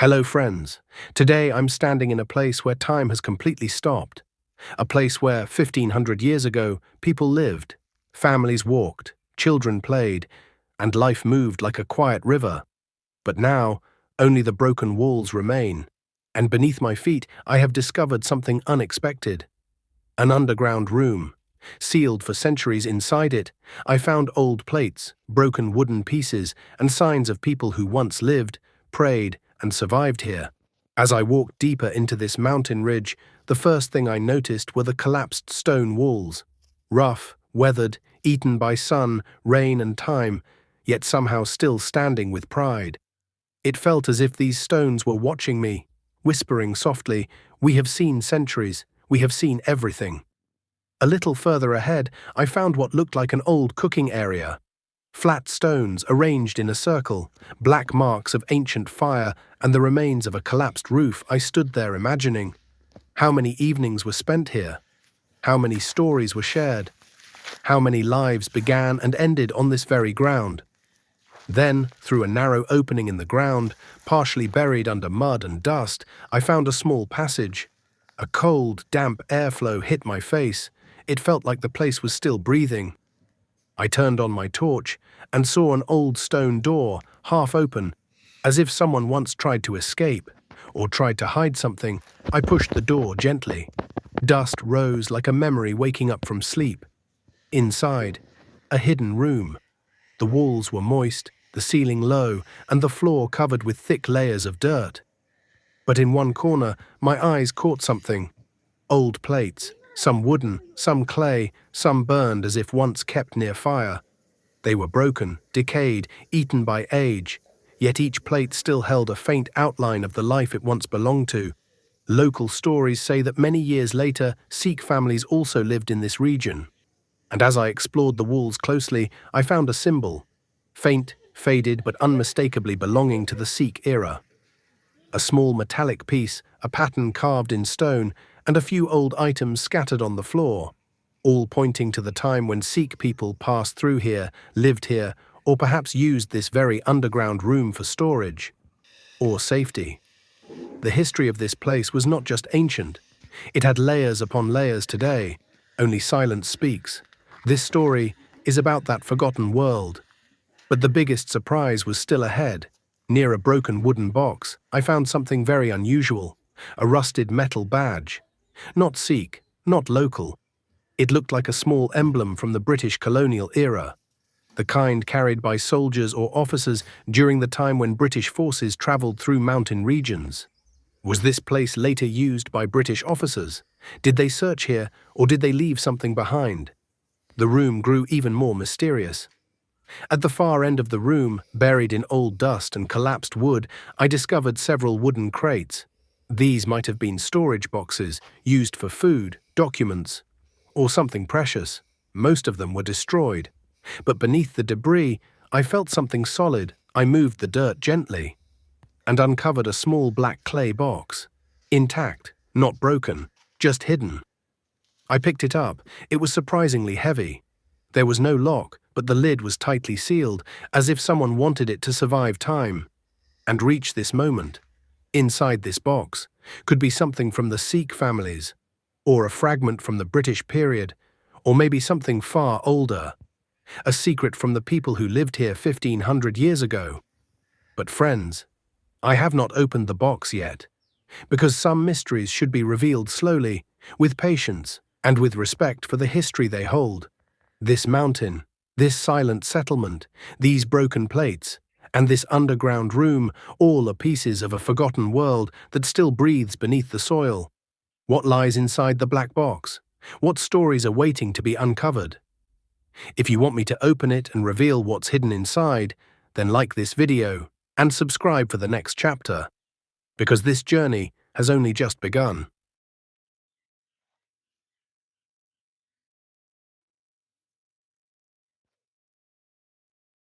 Hello friends, today I'm standing in a place where time has completely stopped. A place where 1500 years ago people lived, families walked, children played, and life moved like a quiet river. But now, only the broken walls remain, and beneath my feet I have discovered something unexpected. An underground room. Sealed for centuries inside it, I found old plates, broken wooden pieces, and signs of people who once lived, prayed, and survived here. As I walked deeper into this mountain ridge, the first thing I noticed were the collapsed stone walls. Rough, weathered, eaten by sun, rain, and time, yet somehow still standing with pride. It felt as if these stones were watching me, whispering softly, "We have seen centuries, we have seen everything." A little further ahead, I found what looked like an old cooking area. Flat stones arranged in a circle, black marks of ancient fire, and the remains of a collapsed roof. I stood there imagining. How many evenings were spent here? How many stories were shared? How many lives began and ended on this very ground? Then, through a narrow opening in the ground, partially buried under mud and dust, I found a small passage. A cold, damp airflow hit my face. It felt like the place was still breathing. I turned on my torch and saw an old stone door, half open, as if someone once tried to escape or tried to hide something. I pushed the door gently. Dust rose like a memory waking up from sleep. Inside, a hidden room. The walls were moist, the ceiling low, and the floor covered with thick layers of dirt. But in one corner, my eyes caught something. Old plates, some wooden, some clay, some burned as if once kept near fire. They were broken, decayed, eaten by age, yet each plate still held a faint outline of the life it once belonged to. Local stories say that many years later, Sikh families also lived in this region. And as I explored the walls closely, I found a symbol, faint, faded, but unmistakably belonging to the Sikh era. A small metallic piece, a pattern carved in stone, and a few old items scattered on the floor, all pointing to the time when Sikh people passed through here, lived here, or perhaps used this very underground room for storage or safety. The history of this place was not just ancient. It had layers upon layers today. Only silence speaks. This story is about that forgotten world. But the biggest surprise was still ahead. Near a broken wooden box, I found something very unusual, a rusted metal badge. Not Sikh, not local. It looked like a small emblem from the British colonial era, the kind carried by soldiers or officers during the time when British forces traveled through mountain regions. Was this place later used by British officers? Did they search here, or did they leave something behind? The room grew even more mysterious. At the far end of the room, buried in old dust and collapsed wood, I discovered several wooden crates. These might have been storage boxes, used for food, documents, or something precious. Most of them were destroyed. But beneath the debris, I felt something solid. I moved the dirt gently and uncovered a small black clay box. Intact, not broken, just hidden. I picked it up. It was surprisingly heavy. There was no lock, but the lid was tightly sealed, as if someone wanted it to survive time and reach this moment. Inside this box could be something from the Sikh families, or a fragment from the British period, or maybe something far older, a secret from the people who lived here 1500 years ago. But friends, I have not opened the box yet, because some mysteries should be revealed slowly, with patience, and with respect for the history they hold. This mountain, this silent settlement, these broken plates, and this underground room, all are pieces of a forgotten world that still breathes beneath the soil. What lies inside the black box? What stories are waiting to be uncovered? If you want me to open it and reveal what's hidden inside, then like this video and subscribe for the next chapter, because this journey has only just begun.